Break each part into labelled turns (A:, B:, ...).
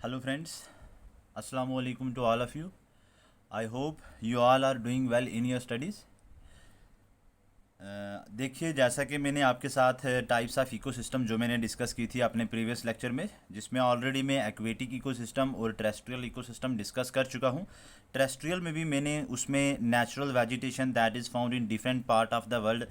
A: Hello friends, Assalamu alaikum to all of you. I hope you all are doing well in your studies. देखिए, जैसा कि मैंने आपके साथ टाइप्स ऑफ इकोसिस्टम जो मैंने डिस्कस की थी अपने प्रीवियस लेक्चर में, जिसमें ऑलरेडी मैं एक्वेटिक इकोसिस्टम और टेरेस्ट्रियल इकोसिस्टम डिस्कस कर चुका हूँ। टेरेस्ट्रियल में भी मैंने उसमें natural vegetation that is found in different part of the world,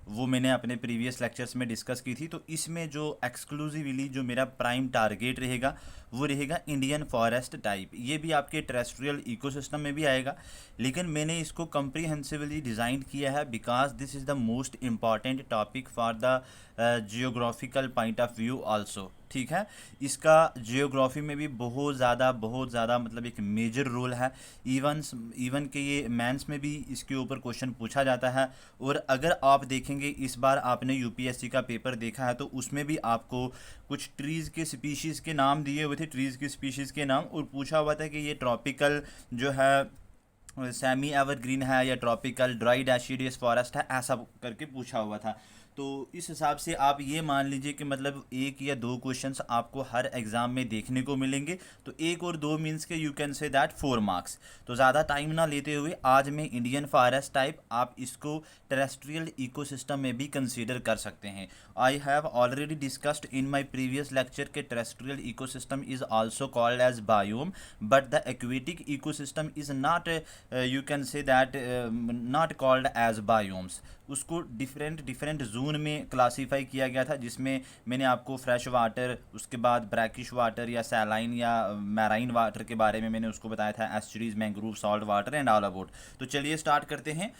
A: वो मैंने अपने प्रीवियस लेक्चर्स में डिस्कस की थी। तो इसमें जो एक्सक्लूसिवली जो मेरा प्राइम टारगेट रहेगा वो रहेगा इंडियन फॉरेस्ट टाइप। ये भी आपके टेरेस्ट्रियल इकोसिस्टम में भी आएगा, लेकिन मैंने इसको कम्प्रीहेंसिवली डिज़ाइन किया है because this is the most important topic for the geographical point of view also. ठीक है, इसका जियोग्राफी में भी बहुत ज़्यादा मतलब एक मेजर रोल है। इवन के ये मेंस में भी इसके ऊपर क्वेश्चन पूछा जाता है। और अगर आप देखेंगे, इस बार आपने यूपीएससी का पेपर देखा है तो उसमें भी आपको कुछ ट्रीज़ के स्पीशीज़ के नाम दिए हुए थे, ट्रीज़ की स्पीशीज़ के नाम, और पूछा हुआ था कि ये ट्रॉपिकल जो है सेमी एवरग्रीन है या ट्रॉपिकल ड्राई डेसिडियस फॉरेस्ट है, ऐसा करके पूछा हुआ था। तो इस हिसाब से आप ये मान लीजिए कि मतलब एक या दो क्वेश्चंस आपको हर एग्ज़ाम में देखने को मिलेंगे। तो एक और दो मीन्स के you can say that 4 marks. तो ज़्यादा टाइम ना लेते हुए आज मैं इंडियन फॉरेस्ट टाइप, आप इसको टेरेस्ट्रियल इकोसिस्टम में भी कंसीडर कर सकते हैं। I have already discussed in my previous lecture के terrestrial ecosystem is also called as biome, but the aquatic ecosystem is not, you can say that, not called as biomes. उसको different different zone में classify किया गया था, जिसमें मैंने आपको fresh water, उसके बाद ब्रैकिश वाटर या सैलाइन या मैराइन वाटर के बारे में मैंने उसको बताया था, estuaries, mangrove, salt water and all about. तो चलिए स्टार्ट करते हैं।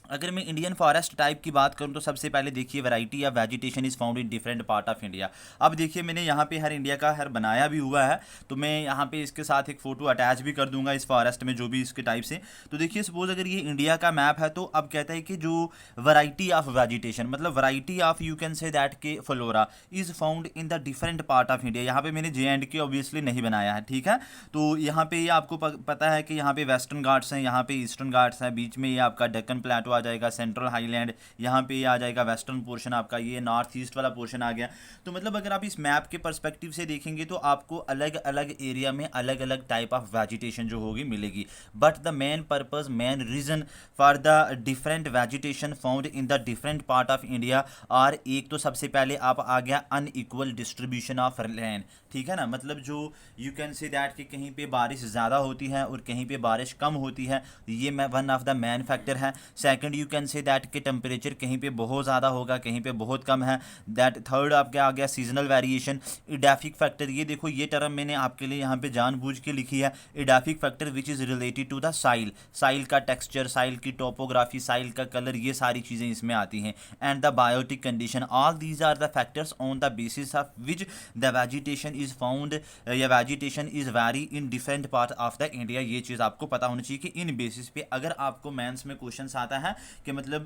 A: अगर मैं इंडियन फॉरेस्ट टाइप की बात करूं तो सबसे पहले देखिए, variety of vegetation is found in different part of India. अब देखिए, मैंने यहाँ पे हर इंडिया का हर बनाया भी हुआ है, तो मैं यहाँ पे इसके साथ एक फ़ोटो अटैच भी कर दूंगा इस फॉरेस्ट में जो भी इसके टाइप्स हैं। तो देखिए, सपोज अगर ये इंडिया का मैप है तो अब कहता है कि जो वैरायटी ऑफ वेजिटेशन, मतलब variety of you can say that के flora is found in the different part of India. यहाँ पे मैंने JNK ऑब्वियसली नहीं बनाया है, ठीक है। तो यहाँ पे ये आपको पता है कि यहाँ पे वेस्टर्न घाट्स हैं, यहाँ पे ईस्टर्न घाट्स हैं, बीच में ये आपका डेक्कन प्लेटो आ जाएगा, सेंट्रल हाईलैंड, यहाँ पे ये आ जाएगा वेस्टर्न पोर्शन आपका, ये नॉर्थ ईस्ट वाला पोर्शन आ गया। तो मतलब अगर आप इस मैप के पर्सपेक्टिव से देखेंगे तो आपको अलग अलग एरिया में अलग अलग टाइप ऑफ वेजिटेशन जो होगी मिलेगी। But the main purpose, main reason for the different vegetation found in the different part of India are, एक तो सबसे पहले आप आ गया अनइक्वल डिस्ट्रीब्यूशन ऑफ लैंड। ठीक है ना, मतलब जो यू कैन से दैट कि कहीं पे बारिश ज़्यादा होती है और कहीं पे बारिश कम होती है, ये one of the main factor है। Second, you can say that कि टेम्परेचर कहीं पे बहुत ज़्यादा होगा, कहीं पे बहुत कम है, दैट थर्ड आपके आ गया सीजनल वेरिएशन। इडाफिक फैक्टर, ये देखो ये टर्म मैंने आपके लिए यहाँ पे जानबूझ के लिखी है, edaphic factor which is related to the soil, soil का टेक्सचर, साइल की टोपोग्राफी, साइल का कलर, ये सारी चीज़ें इसमें आती हैं। And the biotic condition, all these are the factors on the basis of which the vegetation is found या vegetation is vary in different part of the India. ये चीज़ आपको पता होनी चाहिए कि इन बेसिस पे अगर आपको मेंस में क्वेश्चन आता है कि मतलब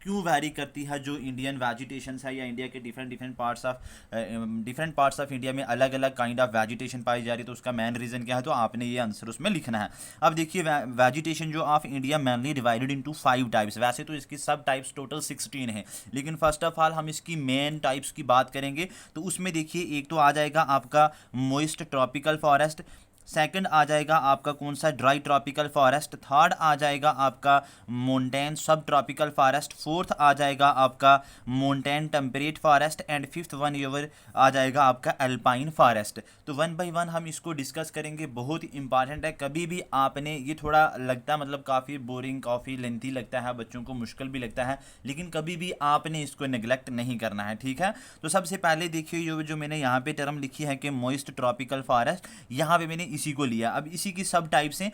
A: क्यों वैरी करती है जो इंडियन वेजिटेशन है, या इंडिया के डिफरेंट पार्ट्स ऑफ इंडिया में अलग अलग काइंड ऑफ वेजिटेशन पाई जा रही है, तो उसका मेन रीज़न क्या है, तो आपने ये आंसर उसमें लिखना है। अब देखिए, वेजिटेशन जो of India mainly divided into 5 types, वैसे तो इसकी सब टाइप्स टोटल 16 है, लेकिन फर्स्ट ऑफ ऑल हम इसकी मेन टाइप्स की बात करेंगे। तो उसमें देखिए, एक तो आ जाएगा आपका मोइस्ट ट्रॉपिकल फॉरेस्ट, सेकंड आ जाएगा आपका कौन सा, ड्राई ट्रॉपिकल फॉरेस्ट, थर्ड आ जाएगा आपका मोन्टेन सब ट्रॉपिकल फॉरेस्ट, फोर्थ आ जाएगा आपका montane temperate forest, and fifth one year आ जाएगा आपका अल्पाइन फॉरेस्ट। तो वन बाय वन हम इसको डिस्कस करेंगे, बहुत ही इंपॉर्टेंट है। कभी भी आपने, ये थोड़ा लगता है मतलब काफ़ी बोरिंग, काफ़ी लेंथी लगता है, बच्चों को मुश्किल भी लगता है, लेकिन कभी भी आपने इसको नेग्लेक्ट नहीं करना है, ठीक है। तो सबसे पहले देखिए, जो मैंने यहाँ पे टर्म लिखी है कि मॉइस्ट ट्रॉपिकल फॉरेस्ट, यहाँ पे मैंने इसी को लिया। अब इसी की सब टाइप्स हैं।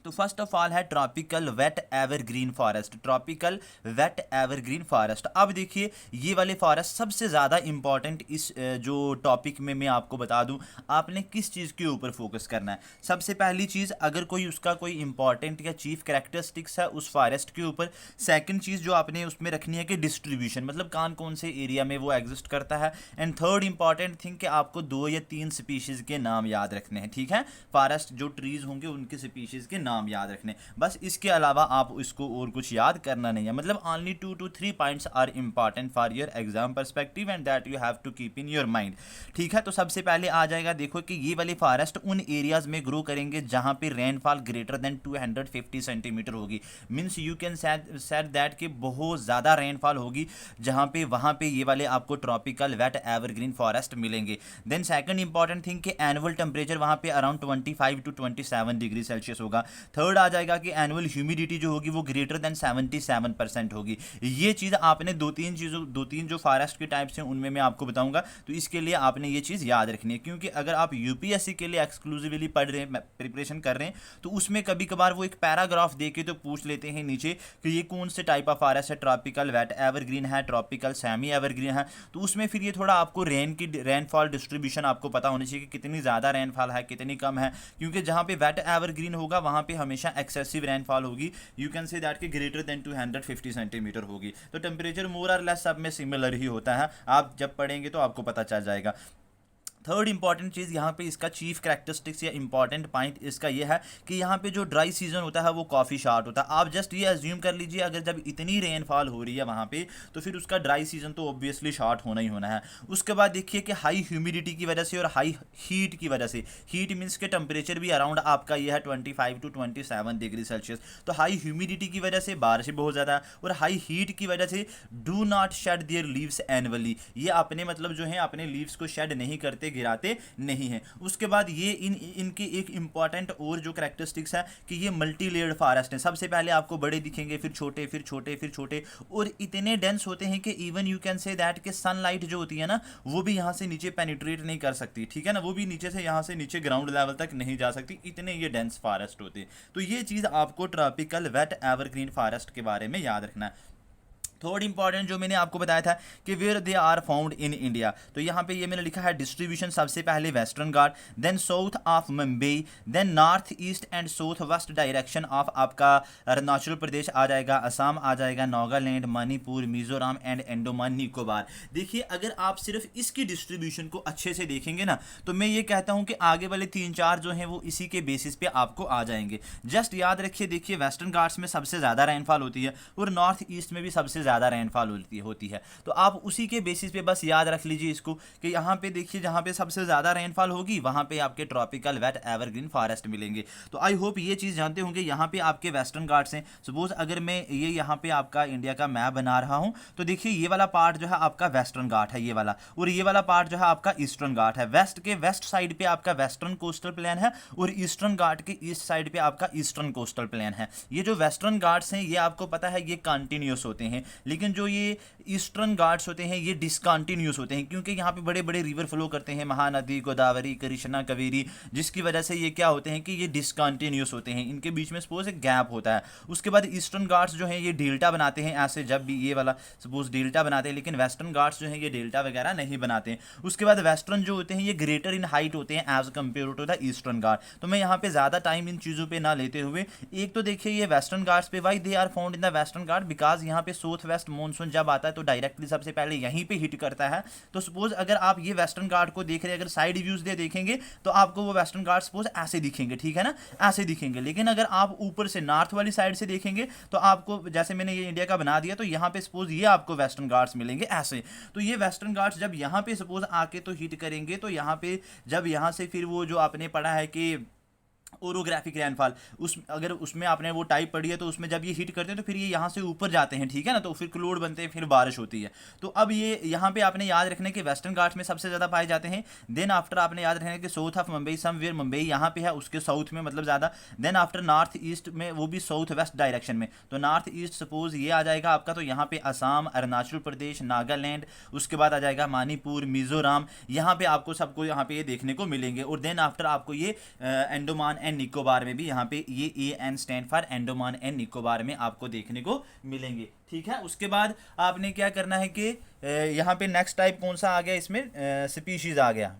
A: तो फर्स्ट ऑफ ऑल है tropical wet evergreen forest, tropical wet evergreen forest. अब देखिए, ये वाले फॉरेस्ट सबसे ज़्यादा इंपॉर्टेंट इस जो टॉपिक में मैं आपको बता दूं, आपने किस चीज़ के ऊपर फोकस करना है। सबसे पहली चीज़, अगर कोई उसका कोई इंपॉर्टेंट या चीफ कैरेक्टरिस्टिक्स है उस फॉरेस्ट के ऊपर। सेकंड चीज़ जो आपने उसमें रखनी है कि डिस्ट्रीब्यूशन, मतलब कौन कौन से एरिया में वो एग्जिस्ट करता है। एंड थर्ड इंपॉर्टेंट थिंग कि आपको 2 या 3 स्पीशीज़ के नाम याद रखने हैं, ठीक है। फॉरेस्ट जो ट्रीज़ होंगे उनके स्पीशीज़ के नाम नाम याद रखने, बस इसके अलावा आप इसको और कुछ याद करना नहीं है। मतलब only 2 to 3 points are important for your exam perspective and that you have to keep in your mind. ठीक है, तो सबसे पहले आ जाएगा, देखो कि ये वाले फॉरेस्ट उन एरियाज में ग्रो करेंगे जहां पे रेनफॉल ग्रेटर देन 250 सेंटीमीटर होगी। Means you can said that कि बहुत ज़्यादा रेनफॉल होगी जहां पे, वहां पे ये वाले आपको ट्रॉपिकल वेट एवरग्रीन फॉरेस्ट मिलेंगे। देन सेकंड इंपॉर्टेंट थिंग कि एनुअल टेम्परेचर वहां पे अराउंड 25 to 27 डिग्री सेल्सियस होगा। थर्ड आ जाएगा कि एनुअल ह्यूमिडिटी जो होगी वो ग्रेटर देन 77% होगी। ये चीज़ आपने दो तीन जो फॉरेस्ट के टाइप्स हैं उनमें मैं आपको बताऊंगा, तो इसके लिए आपने ये चीज़ याद रखनी है, क्योंकि अगर आप यूपीएससी के लिए एक्सक्लूसिवली पढ़ रहे हैं, प्रिपरेशन कर रहे हैं, तो उसमें कभी कभार वो एक पैराग्राफ दे के तो पूछ लेते हैं नीचे कि ये कौन से टाइप ऑफ फॉरेस्ट है, ट्रॉपिकल वेट एवरग्रीन है, ट्रॉपिकल सेमी एवरग्रीन है। तो उसमें फिर ये थोड़ा आपको रेनफॉल डिस्ट्रीब्यूशन आपको पता होनी चाहिए कि कितनी ज़्यादा रेनफॉल है, कितनी कम है, क्योंकि जहाँ पे वेट एवरग्रीन होगा वहाँ पे हमेशा एक्सेसिव रेनफॉल होगी। यू कैन से दैट कि ग्रेटर देन 250 सेंटीमीटर होगी। तो टेम्परेचर मोर और लेस सब में सिमिलर ही होता है, आप जब पढ़ेंगे तो आपको पता चल जाएगा। थर्ड इंपॉर्टेंट चीज़ यहाँ पे इसका चीफ कैरेक्टरिस्टिक्स या इंपॉर्टेंट पॉइंट इसका ये है कि यहाँ पे जो ड्राई सीजन होता है वो काफ़ी शॉर्ट होता है। आप जस्ट ये अज्यूम कर लीजिए, अगर जब इतनी रेनफॉल हो रही है वहाँ पे, तो फिर उसका ड्राई सीजन तो ऑब्वियसली शॉर्ट होना ही होना है। उसके बाद देखिए कि हाई ह्यूमिडिटी की वजह से और हाई हीट की वजह से, हीट मीन्स के टेम्परेचर भी अराउंड आपका ये है 25 to 27 डिग्री सेल्सियस। तो हाई ह्यूमिडिटी की वजह से बारिश बहुत ज़्यादा और हाई हीट की वजह से do not shade their leaves annually, ये अपने मतलब जो है अपने लीव्स को शेड नहीं करते, गिराते नहीं है। उसके बाद ये इनकी एक इंपॉर्टेंट और जो कैरेक्टरिस्टिक्स है कि ये मल्टी लेयर्ड फॉरेस्ट है। सबसे पहले आपको बड़े दिखेंगे, फिर छोटे, फिर छोटे, फिर छोटे, और इतने डेंस होते हैं कि even you can say that कि सनलाइट जो होती है ना वो भी यहाँ से नीचे पेनिट्रेट नहीं कर सकती, ठीक है ना, वो भी नीचे से यहाँ से नीचे ग्राउंड लेवल तक नहीं जा सकती, इतने ये डेंस फॉरेस्ट होते हैं। तो ये चीज़ आपको ट्रॉपिकल वेट एवरग्रीन फॉरेस्ट के बारे में याद रखना है। थर्ड इंपॉर्टेंट जो मैंने आपको बताया था कि where they are found in India, तो यहाँ पे ये मैंने लिखा है डिस्ट्रीब्यूशन, सबसे पहले western Ghat, then south of Mumbai, then north east and south west direction of आपका अरुणाचल प्रदेश आ जाएगा, असम आ जाएगा, नागालैंड, मणिपुर, मिजोरम एंड अंडमान निकोबार। देखिए अगर आप सिर्फ इसकी डिस्ट्रीब्यूशन को अच्छे से देखेंगे ना, तो मैं ये कहता हूँ कि आगे वाले 3-4 जो हैं वो इसी के बेसिस पे आपको आ जाएंगे। जस्ट याद रखिए, देखिए वेस्टर्न घाट्स में सबसे ज़्यादा रेनफॉल होती है और नॉर्थ ईस्ट में भी सबसे ज़्यादा रेनफॉल होती है। तो आप उसी के बेसिस पे बस याद रख लीजिए इसको कि यहाँ पे देखिए जहाँ पे सबसे ज़्यादा रेनफॉल होगी वहाँ पे आपके ट्रॉपिकल वेट एवरग्रीन फॉरेस्ट मिलेंगे। तो आई होप ये चीज़ जानते होंगे। यहाँ पे आपके वेस्टर्न घाट्स हैं। सपोज अगर मैं ये यहाँ पे आपका इंडिया का मैप बना रहा हूँ, तो देखिए ये वाला पार्ट जो है आपका वेस्टर्न घाट है, ये वाला, और ये वाला पार्ट जो है आपका ईस्टर्न घाट है। वेस्ट के वेस्ट साइड पे आपका वेस्टर्न कोस्टल प्लेन है और ईस्टर्न घाट के ईस्ट साइड पे आपका ईस्टर्न कोस्टल प्लेन है। ये जो वेस्टर्न घाट्स हैं ये आपको पता है ये कंटिन्यूस होते हैं, लेकिन जो ये ईस्टर्न घाट्स होते हैं ये डिसकंटिन्यूस होते हैं, क्योंकि यहाँ पे बड़े बड़े रिवर फ्लो करते हैं, महानदी, गोदावरी, कृष्णा, कावेरी, जिसकी वजह से ये क्या होते हैं कि ये डिसकंटिन्यूस होते हैं, इनके बीच में सपोज एक गैप होता है। उसके बाद ईस्टर्न घाट्स जो हैं ये डेल्टा बनाते हैं, ऐसे जब भी ये वाला सपोज डेल्टा बनाते हैं, लेकिन वेस्टर्न घाट्स जो हैं ये डेल्टा वगैरह नहीं बनाते हैं। उसके बाद वेस्टर्न जो होते हैं ये ग्रेटर इन हाइट होते हैं as compare to the eastern Ghat. तो मैं यहाँ पे ज़्यादा टाइम इन चीज़ों पर ना लेते हुए, एक तो देखिए ये वेस्टर्न घाट्स पे why they are found in the western Ghat, because यहाँ पे साउथ वेस्ट मानसून जब आता है तो डायरेक्टली सबसे पहले यहीं पे हिट करता है। तो सपोज अगर आप ये वेस्टर्न घाट को देख रहे हैं, अगर साइड व्यूज दे देखेंगे तो आपको वो वेस्टर्न घाट सपोज ऐसे दिखेंगे, ठीक है ना, ऐसे दिखेंगे। लेकिन अगर आप ऊपर से नॉर्थ वाली साइड से देखेंगे तो आपको, जैसे मैंने ये इंडिया का बना दिया, तो यहाँ पे सपोज ये आपको वेस्टर्न घाट्स मिलेंगे ऐसे। तो ये वेस्टर्न घाट्स जब यहाँ पे सपोज आके तो हिट करेंगे, तो यहाँ पे जब यहाँ से फिर वो जो आपने पढ़ा है कि ओरोग्राफिक रेनफॉल, अगर उसमें आपने वो टाइप पढ़ी है, तो उसमें जब ये हिट करते हैं तो फिर ये यहाँ से ऊपर जाते हैं, ठीक है ना, तो फिर क्लोड बनते हैं, फिर बारिश होती है। तो अब ये यहाँ पे आपने याद रखना कि वेस्टर्न घाट्स में सबसे ज़्यादा पाए जाते हैं। देन आफ्टर आपने याद रखना कि south of Mumbai, somewhere Mumbai यहाँ पे है, उसके साउथ में मतलब ज़्यादा। देन आफ्टर नॉर्थ ईस्ट में, वो भी साउथ वेस्ट डायरेक्शन में, तो नॉर्थ ईस्ट सपोज ये आ जाएगा आपका, तो यहाँ पे असम, अरुणाचल प्रदेश, नागालैंड, उसके बाद आ जाएगा मणिपुर, मिजोरम, यहाँ पे आपको सबको यहाँ पे ये देखने को मिलेंगे। और देन आफ्टर आपको ये अंडमान एंड निकोबार में भी यहाँ पे ये AN stand for Andaman and Nicobar में आपको देखने को मिलेंगे, ठीक है। उसके बाद आपने क्या करना है कि यहाँ पे नेक्स्ट टाइप कौन सा आ गया, इसमें स्पीशीज आ गया।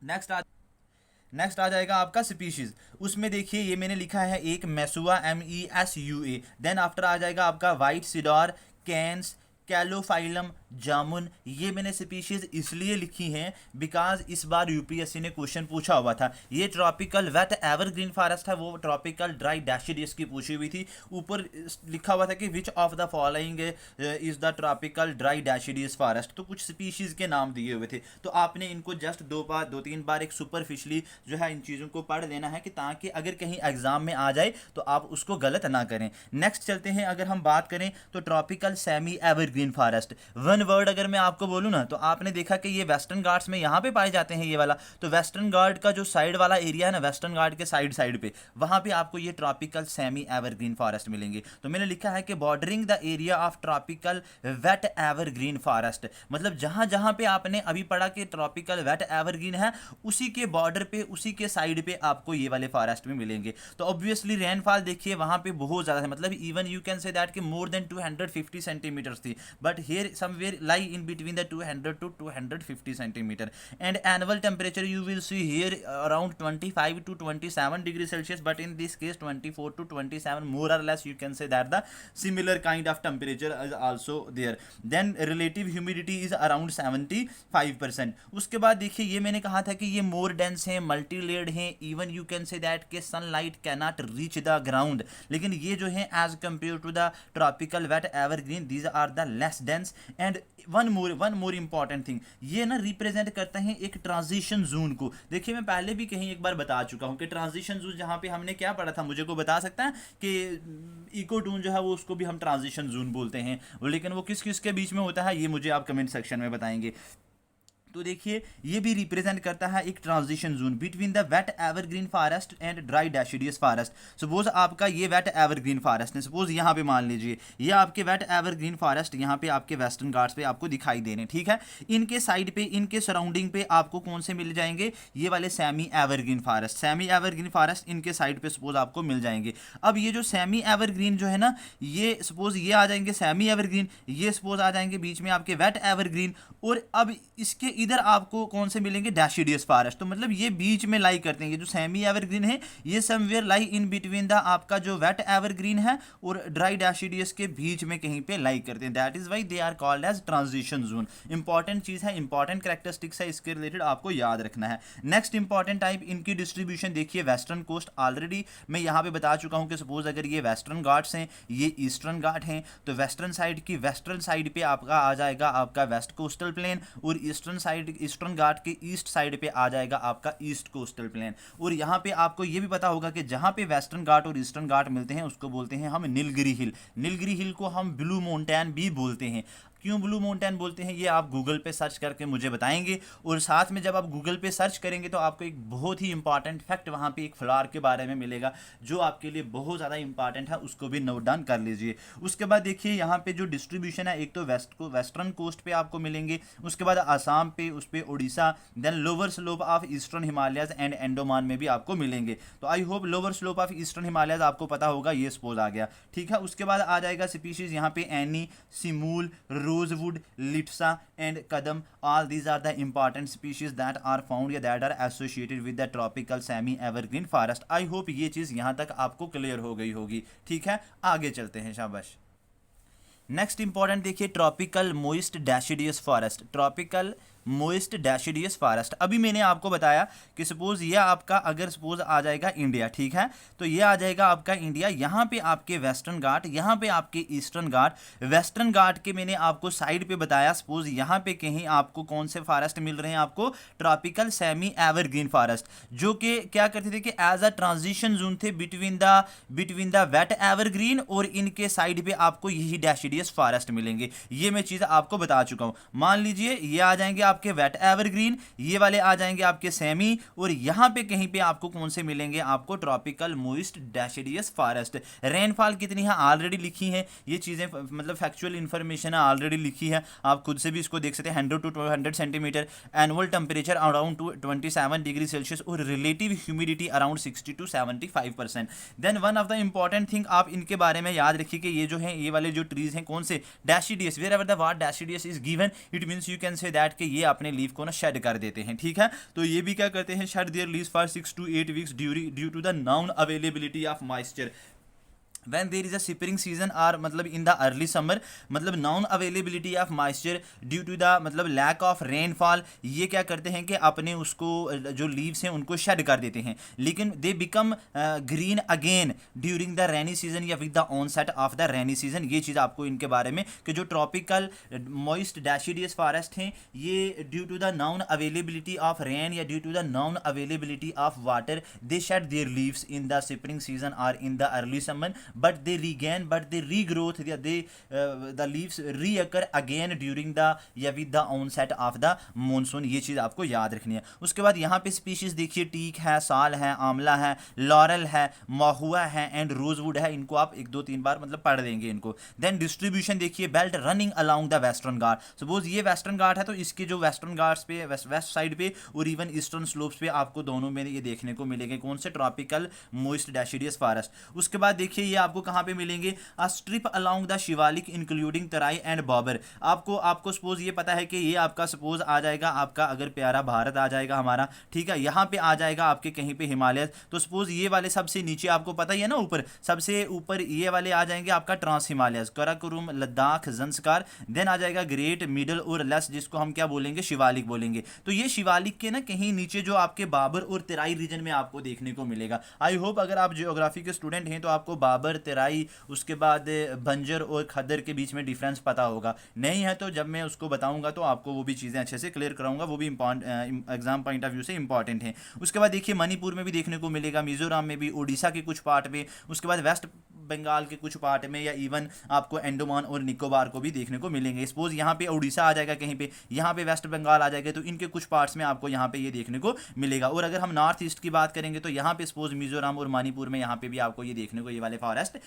A: नेक्स्ट आ जाएगा आपका स्पीशीज। उसमें देखिए ये मैंने लिखा है एक मेसुआ, MESUA। देन आफ्टर आ जाएगा आपका वाइट सिडॉर, कैंस, कैलोफाइलम, जामुन, ये मैंने स्पीशीज इसलिए लिखी हैं बिकॉज इस बार यूपीएससी ने क्वेश्चन पूछा हुआ था। ये ट्रॉपिकल वेट एवरग्रीन फॉरेस्ट है, वो ट्रॉपिकल ड्राई डैशिडियस की पूछी हुई थी। ऊपर लिखा हुआ था कि which of the following is the tropical dry deciduous forest, तो कुछ स्पीशीज के नाम दिए हुए थे। तो आपने इनको जस्ट दो तीन बार एक सुपरफिशली जो है इन चीज़ों को पढ़ लेना है कि ताकि अगर कहीं एग्जाम में आ जाए तो आप उसको गलत ना करें। नेक्स्ट चलते हैं, अगर हम बात करें तो tropical semi evergreen forest, one word अगर मैं आपको बोलूँ ना तो आपने देखा कि ये वेस्टर्न घाट्स में यहाँ पे पाए जाते हैं ये वाला। तो वेस्टर्न घाट का जो साइड वाला एरिया है ना, वेस्टर्न घाट के साइड पे वहाँ पे आपको ये ट्रॉपिकल सेमी एवरग्रीन फॉरेस्ट मिलेंगे। तो मैंने लिखा है कि bordering the area of tropical wet evergreen forest, मतलब जहाँ जहाँ पे आपने अभी पढ़ा कि ट्रॉपिकल वेट एवरग्रीन है उसी के बॉर्डर पे, उसी के साइड पे आपको ये वाले फॉरेस्ट में मिलेंगे। तो ऑब्वियसली रेनफॉल देखिए वहाँ पे बहुत ज़्यादा है, मतलब even you can say that कि मोर देन 250 सेंटीमीटर्स थी, but here somewhere lie in between the 200 to 250 centimetre. And annual temperature you will see here around 25 to 27 degree Celsius, but in this case 24 to 27 more or less you can say that the similar kind of temperature is also there. Then relative humidity is around 75%। उसके बाद देखिए ये मैंने कहा था कि ये more dense हैं, मल्टी लेयर्ड हैं, even you can say that के sunlight can not reach the ground, लेकिन ये जो है as compare to the tropical wet evergreen these are the less dense. And one more important thing, ये ना represent करते हैं एक ट्रांजिशन जोन को। देखिए मैं पहले भी कहीं एक बार बता चुका हूं कि ट्रांजिशन जोन जहां पे हमने क्या पढ़ा था, मुझे को बता सकता है कि इकोटोन जो है वो उसको भी हम ट्रांजिशन जोन बोलते हैं, लेकिन वो किस किस के बीच में होता है ये मुझे आप कमेंट सेक्शन में बताएंगे। तो देखिए ये भी रिप्रेजेंट करता है एक transition zone between the wet evergreen forest and dry deciduous forest. Suppose आपका ये वेट एवरग्रीन फॉरेस्ट है, सपोज यहाँ पे मान लीजिए ये आपके वेट एवरग्रीन फॉरेस्ट यहाँ पे आपके वेस्टर्न घाट्स पे आपको दिखाई दे रहे हैं, ठीक है। इनके साइड पे, इनके सराउंडिंग पे आपको कौन से मिल जाएंगे, ये वाले semi evergreen forest, semi evergreen forest इनके साइड पे सपोज आपको मिल जाएंगे। अब ये जो सेमी एवरग्रीन जो है ना, ये सपोज ये आ जाएंगे सेमी एवरग्रीन, ये सपोज आ जाएंगे बीच में आपके वेट एवरग्रीन, और अब इसके इधर आपको कौन से मिलेंगे, डैशिडियस फॉरेस्ट। तो मतलब ये बीच में लाई करते हैं, ये जो सेमी एवरग्रीन है ये somewhere lie in between the आपका जो वेट एवरग्रीन है और ड्राई डैशिडियस के बीच में कहीं पे लाई करते हैं, that is why they are called as transition zone. Important चीज है, इंपॉर्टेंट कैरेक्टरिस्टिक्स है, इसके रिलेटेड आपको याद रखना है। नेक्स्ट इंपॉर्टेंट टाइप, इनकी डिस्ट्रीब्यूशन देखिए वेस्टर्न कोस्ट, ऑलरेडी मैं यहाँ पे बता चुका हूँ कि सपोज अगर ये वेस्टर्न घाट्स हैं, ये ईस्टर्न घाट हैं, तो वेस्टर्न साइड की वेस्टर्न साइड पे आपका आ जाएगा आपका वेस्ट कोस्टल प्लेन, और ईस्टर्न साइड, ईस्टर्न घाट के ईस्ट साइड पे आ जाएगा आपका ईस्ट कोस्टल प्लेन। और यहाँ पे आपको ये भी पता होगा कि जहाँ पे वेस्टर्न घाट और ईस्टर्न घाट मिलते हैं उसको बोलते हैं हम नीलगिरी हिल। नीलगिरी हिल को हम ब्लू माउंटेन भी बोलते हैं। क्यों ब्लू माउंटेन बोलते हैं ये आप गूगल पे सर्च करके मुझे बताएंगे, और साथ में जब आप गूगल पे सर्च करेंगे तो आपको एक बहुत ही इंपॉर्टेंट फैक्ट वहाँ पे एक फ्लावर के बारे में मिलेगा जो आपके लिए बहुत ज़्यादा इंपॉर्टेंट है, उसको भी नोट डाउन कर लीजिए। उसके बाद देखिए यहाँ पे जो डिस्ट्रीब्यूशन है, एक तो वेस्टर्न कोस्ट पे आपको मिलेंगे, उसके बाद आसाम पे, उस पर Orissa, then lower slope of eastern Himalayas and Andaman में भी आपको मिलेंगे। तो I hope lower slope of eastern Himalayas आपको पता होगा, ये सपोज आ गया, ठीक है। उसके बाद आ जाएगा स्पीशीज यहाँ पे एनी, सिमूल, rosewood, litsea and kadam, all these are the important species that are found या that are associated with the tropical semi evergreen forest। I hope ये चीज़ यहाँ तक आपको क्लियर हो गई होगी, ठीक है। आगे चलते हैं, शाबाश। नेक्स्ट इंपॉर्टेंट देखिए tropical moist deciduous forest, tropical moist deciduous forest. अभी मैंने आपको बताया कि सपोज ये आपका अगर सपोज आ जाएगा इंडिया, ठीक है, तो ये आ जाएगा आपका इंडिया, यहाँ पे आपके वेस्टर्न घाट, यहाँ पे आपके ईस्टर्न घाट। वेस्टर्न घाट के मैंने आपको साइड पे बताया, सपोज यहाँ पे कहीं आपको कौन से फॉरेस्ट मिल रहे हैं, आपको ट्रॉपिकल सेमी एवरग्रीन फॉरेस्ट, जो कि क्या करते थे कि एज अ ट्रांजिशन जोन थे बिटवीन द वेट एवरग्रीन, और इनके साइड पे आपको यही डैशिडियस फॉरेस्ट मिलेंगे। ये मैं चीज़ आपको बता चुका हूँ। मान लीजिए ये आ जाएंगे आपके वेट एवरग्रीन, ये वाले आ जाएंगे आपके सेमी, और यहां पे कहीं पे आपको कौन से मिलेंगे, आपको tropical moist deciduous forest. Rainfall कितनी है ऑलरेडी लिखी है, ये चीजें मतलब फैक्चुअल इंफॉर्मेशन है ऑलरेडी लिखी है, आप खुद से भी इसको देख सकते हैं, 100 to 200 centimetre. Annual temperature around 27 degree Celsius, और relative humidity around 60 to 75%। Then one of the important thing आप इनके बारे में याद रखिए कि ये जो है, ये वाले जो ट्रीज हैं कौन से, deciduous, wherever the word deciduous is given it means you can say that कि ये अपने लीफ को ना शेड कर देते हैं, ठीक है। तो ये भी क्या करते हैं, shed their leaves for 6 to 8 weeks due to the non availability of moisture. when there is a spring season or मतलब in the early summer, मतलब non availability of moisture due to the मतलब lack of rainfall, ये क्या करते हैं कि अपने उसको जो leaves हैं उनको shed कर देते हैं, लेकिन they become green again during the rainy season या with the onset of the rainy season। ये चीज़ आपको इनके बारे में कि जो tropical moist deciduous forest हैं ये due to the non availability of rain या due to the non availability of water they shed their leaves in the spring season or in the early summer, but they regrowth, the leaves reoccur again during the या with the onset of the monsoon। ये चीज़ आपको याद रखनी है। उसके बाद यहाँ पे स्पीशीज देखिए, टीक है, साल है, आंवला है, लॉरल है, महुआ है एंड रोजवुड है। इनको आप 1 2 3 बार मतलब पढ़ देंगे इनको। देन डिस्ट्रीब्यूशन देखिए, belt running along the western Ghat. Suppose ये वेस्टर्न घाट है तो इसके जो वेस्टर्न घाट्स पे वेस्ट साइड पे और इवन ईस्टर्न स्लोप्स पे आपको दोनों में ये देखने को मिलेंगे। कौन से? Tropical moist deciduous forest. उसके बाद देखिए ये आपको कहाँ पे मिलेंगे? A strip along the Shivalik including Terai and bobber. आपको सपोज ये पता है कि ये आपका सपोज आ जाएगा आपका, अगर प्यारा भारत आ जाएगा हमारा, ठीक है, यहाँ पे आ जाएगा आपके कहीं पे हिमालय, तो सपोज ये वाले सबसे नीचे आपको पता ही है ना, ऊपर सबसे ऊपर ये वाले आ जाएंगे आपका ट्रांस हिमालयस, कराकोरम, लद्दाख, जंस्कार। देन आ जाएगा ग्रेट, मिडल और लेस, जिसको हम क्या बोलेंगे? शिवालिक बोलेंगे। तो ये शिवालिक के ना कहीं नीचे जो आपके बाबर और तेराई रीजन में आपको देखने को मिलेगा। आई होप अगर आप जियोग्राफी के स्टूडेंट हैं तो आपको बाबर, तेराई, उसके बाद बंजर और खदर के बीच में डिफरेंस पता होगा। नहीं है तो जब मैं उसको बताऊंगा तो आपको वो भी चीज़ें अच्छे से क्लियर कराऊंगा, वो भी एग्जाम पॉइंट ऑफ व्यू से इंपॉर्टेंट है। उसके बाद देखिए मणिपुर में भी देखने को मिलेगा, मिजोरम में भी, उड़ीसा के कुछ पार्ट में, उसके बाद वेस्ट बंगाल के कुछ पार्ट में, या इवन आपको अंडमान और निकोबार को भी देखने को मिलेंगे। सपोज यहाँ पे उड़ीसा आ जाएगा कहीं पे, यहाँ पे वेस्ट बंगाल आ जाएगा, तो इनके कुछ पार्ट्स में आपको यहाँ पे ये देखने को मिलेगा। और अगर हम नॉर्थ ईस्ट की बात करेंगे तो यहाँ पे सपोज मिजोरम और मणिपुर में यहाँ पे भी आपको ये देखने को ये वाले फॉरेस्ट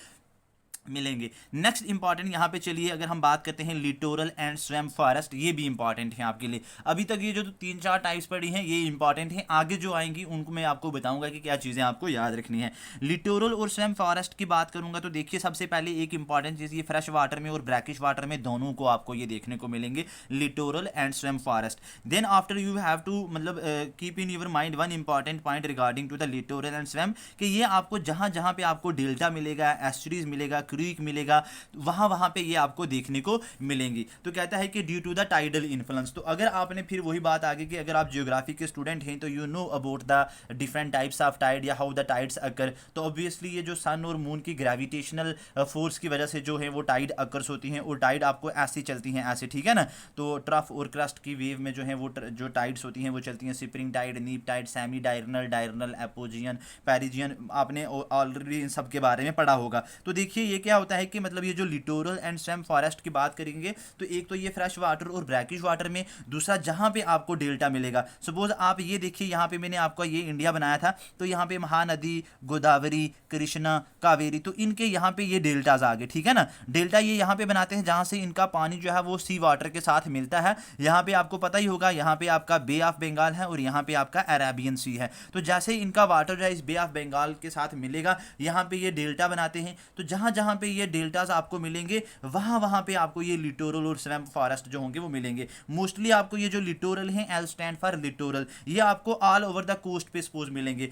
A: मिलेंगे। नेक्स्ट इंपॉर्टेंट यहाँ पे चलिए अगर हम बात करते हैं लिटोरल एंड स्वैम्प फॉरेस्ट, ये भी इंपॉर्टेंट है आपके लिए। अभी तक ये जो 3 4 टाइप्स पढ़ी हैं ये इंपॉर्टेंट हैं, आगे जो आएंगी उनको मैं आपको बताऊंगा कि क्या चीज़ें आपको याद रखनी है। लिटोरल और स्वैम्प फॉरेस्ट की बात करूंगा तो देखिए सबसे पहले एक इंपॉर्टेंट चीज़, ये फ्रेश वाटर में और ब्रैकिश वाटर में दोनों को आपको ये देखने को मिलेंगे, littoral and swamp forest. Then after you have to मतलब keep in your mind one important point regarding to the littoral and swamp, कि ये आपको जहाँ जहाँ पे आपको डेल्टा मिलेगा, एस्चुरीज मिलेगा, क्रीक मिलेगा, वहां पे ये आपको देखने को मिलेंगी। तो कहता है कि due to the tidal influence. तो अगर आपने फिर वही बात आगे कि अगर आप जियोग्राफी के स्टूडेंट हैं तो you know about the different types of tide या हाउ द टाइड्स अकर। तो ऑब्वियसली ये जो सन और मून की ग्रेविटेशनल फोर्स की वजह से जो है वो टाइड अकर्स होती हैं, और टाइड आपको ऐसी चलती हैं ऐसे, ठीक है ना। तो ट्रफ और क्रस्ट की वेव में जो है वो जो टाइड्स होती हैं वो चलती हैं, spring tide, neap tide, semi diurnal, diurnal, apogean, perigean, आपने ऑलरेडी इन सब के बारे में पढ़ा होगा। तो देखिए ये क्या होता है कि मतलब ये जो लिटोरल एंड स्वैम्प फॉरेस्ट की बात करेंगे तो एक तो ये फ्रेश वाटर और ब्रैकिश वाटर में, दूसरा जहां पे आपको डेल्टा मिलेगा। सपोज आप ये देखिए यहाँ पे मैंने आपका ये इंडिया बनाया था, तो यहाँ पे महानदी, गोदावरी, कृष्णा, कावेरी, तो इनके यहाँ पे ये डेल्टाज आ गए, ठीक है ना। डेल्टा ये यहाँ पे बनाते हैं जहां से इनका पानी जो है वो सी वाटर के साथ मिलता है। यहाँ पे आपको पता ही होगा, यहाँ पे आपका बे ऑफ बंगाल है और यहाँ पे आपका अरेबियन सी है। तो जैसे इनका वाटर जो है इस बे ऑफ बंगाल के साथ मिलेगा, यहाँ पे ये डेल्टा बनाते हैं। तो जहां जहां पे ये डेल्टाज आपको मिलेंगे वहां वहां पे आपको ये लिटोरल और स्वैम्प फॉरेस्ट जो होंगे वो मिलेंगे। मोस्टली आपको ये जो लिटोरल हैं, एल स्टैंड फॉर लिटोरल, ये आपको ऑल ओवर द कोस्ट पे सपोज मिलेंगे।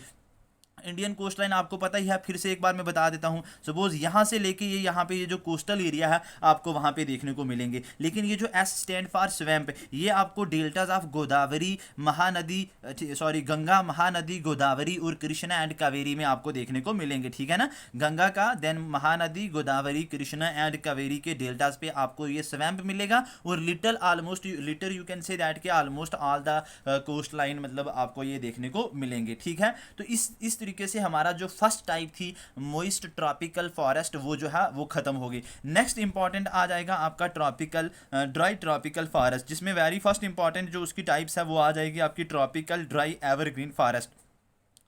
A: इंडियन कोस्ट लाइन आपको पता ही है, फिर से एक बार मैं बता देता हूं। सपोज यहां से लेके ये यहाँ पे ये जो कोस्टल एरिया है आपको वहां पे देखने को मिलेंगे। लेकिन ये जो एस स्टैंड फॉर स्वैम्प, ये आपको deltas of Godavari, Mahanadi, sorry Ganga, Mahanadi, Godavari और कृष्णा एंड कावेरी में आपको देखने को मिलेंगे, ठीक है ना। गंगा का, देन महानदी, गोदावरी, कृष्णा एंड कावेरी के डेल्टाज पे आपको ये स्वैम्प मिलेगा। और little almost litter you can say that के almost all the coast line मतलब आपको ये देखने को मिलेंगे, ठीक है। तो इस तरीके से हमारा जो फर्स्ट टाइप थी मोइस्ट ट्रॉपिकल फॉरेस्ट वो जो है वो खत्म हो गई। नेक्स्ट इंपॉर्टेंट आ जाएगा आपका ट्रॉपिकल ड्राई ट्रॉपिकल फॉरेस्ट, जिसमें वेरी फर्स्ट इंपॉर्टेंट जो उसकी टाइप्स है वो आ जाएगी आपकी ट्रॉपिकल ड्राई एवरग्रीन फॉरेस्ट।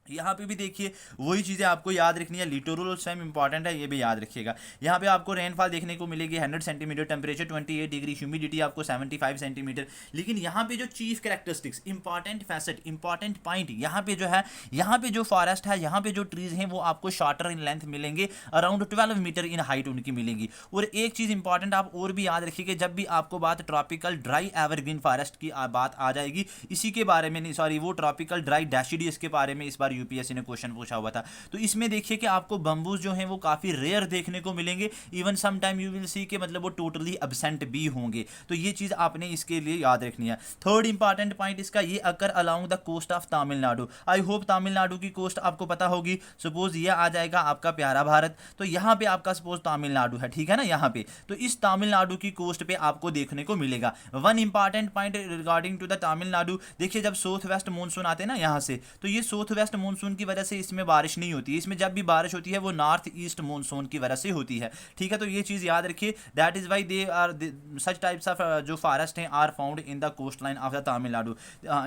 A: यहाँ पे भी देखिए वही चीज़ें आपको याद रखनी है, लिटोरल और स्वैम्प इंपॉर्टेंट है, ये भी याद रखिएगा। यहाँ पे आपको रेनफॉल देखने को मिलेगी 100 सेंटीमीटर, टेम्परेचर 28 डिग्री, ह्यूमिडिटी आपको 75 सेंटीमीटर। लेकिन यहाँ पे जो chief characteristics, important facet, important point यहाँ पे जो है, यहाँ पे जो फॉरेस्ट है, यहाँ पे जो ट्रीज हैं वो आपको शॉर्टर इन लेंथ मिलेंगे, अराउंड 12 मीटर इन हाइट उनकी मिलेंगी। और एक चीज़ इंपॉर्टेंट आप और भी याद रखिएगा, जब भी आपको बात ट्रॉपिकल ड्राई एवरग्रीन फॉरेस्ट की बात आ जाएगी, इसी के बारे में नहीं, सॉरी वो ट्रॉपिकल ड्राई डेसिडियस के बारे में इस बार यूपीएससी ने क्वेश्चन पूछा हुआ था। तो इसमें देखिए कि आपको बम्बूज जो हैं वो काफ़ी रेयर देखने को मिलेंगे, even some time you will see कि मतलब वो टोटली एब्सेंट भी होंगे। तो ये चीज़ आपने इसके लिए याद रखनी है। थर्ड इंपॉर्टेंट पॉइंट इसका, ये occur along the coast of Tamil Nadu. I hope Tamil Nadu की कोस्ट आपको पता होगी। सपोज ये आ जाएगा आपका प्यारा भारत, तो यहाँ पे आपका सपोज तमिलनाडु है, ठीक है ना, यहाँ पे तो इस तमिलनाडु की कोस्ट पे आपको देखने को मिलेगा। One important point regarding to the Tamil Nadu, देखिए जब साउथ वेस्ट मानसून आते हैं ना यहाँ से, तो ये साउथ वेस्ट मानसून की वजह से इसमें बारिश नहीं होती है। इसमें जब भी बारिश होती है वो नॉर्थ ईस्ट मानसून की वजह से होती है, ठीक है। तो ये चीज़ याद रखिए, that is why they are such types of जो फॉरेस्ट हैं are found in the coast line of the Tamil Nadu.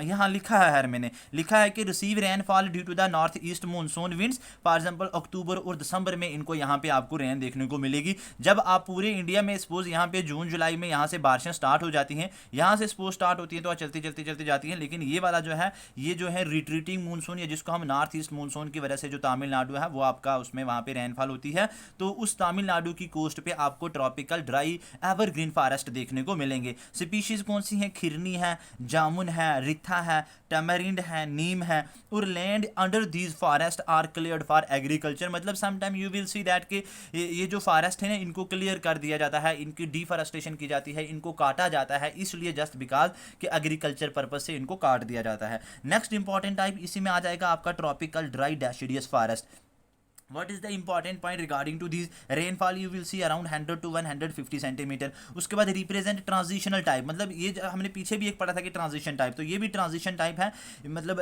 A: यहाँ लिखा है यार, मैंने लिखा है कि receive rainfall due to the north east monsoon winds, for example October और दिसंबर में इनको यहाँ पे आपको रेन देखने को मिलेगी। जब आप पूरे इंडिया में सपोज यहाँ पे जून जुलाई में यहाँ से बारिशें स्टार्ट हो जाती हैं, यहाँ से सपोज स्टार्ट होती हैं तो चलती चलती चलती जाती हैं, लेकिन ये वाला जो है ये जो है रिट्रीटिंग मानसून, या जिसको हम नॉर्थ ईस्ट मानसून की वजह से जो तमिलनाडु है वो आपका उसमें वहाँ पे रेनफॉल होती है। तो उस तमिलनाडु की कोस्ट पे आपको ट्रॉपिकल ड्राई एवरग्रीन फॉरेस्ट देखने को मिलेंगे। स्पीशीज कौन सी हैं? खिरनी है, जामुन है, रिथा है, टैमरिंड है, नीम है। और land under these forest are cleared for agriculture, मतलब some time you will see that के ये जो फॉरेस्ट है ना इनको क्लियर कर दिया जाता है, इनकी डिफॉरेस्टेशन की जाती है, इनको काटा जाता है, इसलिए जस्ट बिकॉज कि एग्रीकल्चर पर्पज से इनको काट दिया जाता है। नेक्स्ट इंपॉर्टेंट टाइप इसी में आ जाएगा आपका tropical dry deciduous forest. What is the important point regarding to these? rainfall you will see around 100 to 150 centimetre. उसके बाद रिप्रेजेंट ट्रांजिशनल टाइप, मतलब ये हमने पीछे भी एक पढ़ा था कि ट्रांजिशन टाइप, तो ये भी ट्रांजिशन टाइप है, मतलब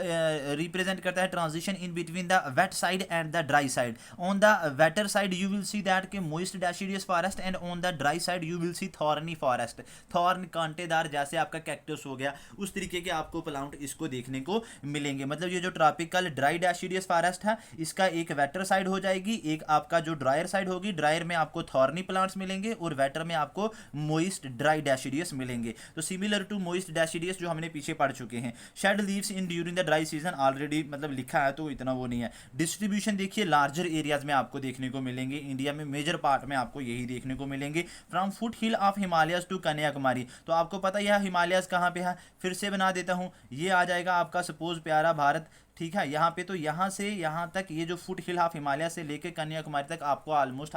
A: रिप्रेजेंट करता है transition in between the wet side and the dry side. On the wetter side you will see that के moist deciduous forest, and on the dry side you will see thorny forest. Thorn कांटेदार, जैसे आपका cactus हो गया, उस तरीके के आपको प्लांट इसको देखने को मिलेंगे। मतलब ये जो ट्रॉपिकल ड्राई डेसिडियस फॉरेस्ट है इसका एक वेटर साइड हो जाएगी, एक आपका जो ड्रायर साइड होगी, ड्रायर में आपको थॉर्नी प्लांट्स मिलेंगे और वेटर में आपको मोइस्ट ड्राई डेसिडियस मिलेंगे। तो सिमिलर टू मोइस्ट डेसिडियस जो हमने पीछे पढ़ चुके हैं। Shed leaves in during the dry season, already मतलब लिखा है तो इतना वो नहीं है। डिस्ट्रीब्यूशन देखिए लार्जर एरियाज में आपको देखने को मिलेंगे, इंडिया में मेजर पार्ट में आपको यही देखने को मिलेंगे। From foot hill of Himalayas to Kanyakumari, तो आपको पता है हिमालयस कहाँ पे है, फिर से बना देता हूँ, ये आ जाएगा आपका सपोज प्यारा भारत, ठीक है। यहाँ पे तो यहाँ से यहाँ तक ये जो फुट हिल ऑफ हिमालय से लेकर कन्याकुमारी तक आपको ऑलमोस्ट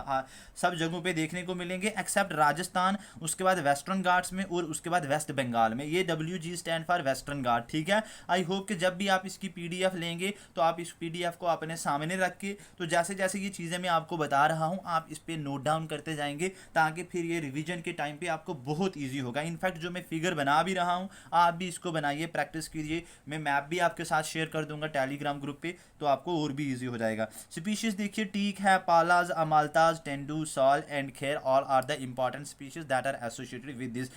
A: सब जगहों पे देखने को मिलेंगे एक्सेप्ट राजस्थान, उसके बाद वेस्टर्न घाट्स में और उसके बाद वेस्ट बंगाल में। ये WG स्टैंड फॉर वेस्टर्न घाट, ठीक है। आई होप कि जब भी आप इसकी PDF लेंगे तो आप इस PDF को अपने सामने रख के, तो जैसे जैसे ये चीज़ें मैं आपको बता रहा हूँ आप इस पर नोट डाउन करते जाएंगे, ताकि फिर ये रिविजन के टाइम पे आपको बहुत ईजी होगा। इनफैक्ट जो मैं फिगर बना भी रहा हूँ आप भी इसको बनाइए, प्रैक्टिस कीजिए। मैं मैप भी आपके साथ शेयर कर दूंगा टेलीग्राम ग्रुप पे, तो आपको और भी इजी हो जाएगा। स्पीशीज देखिए टीक है, palas, amaltas, tendu, sal and khair, all are the important species that are associated with this.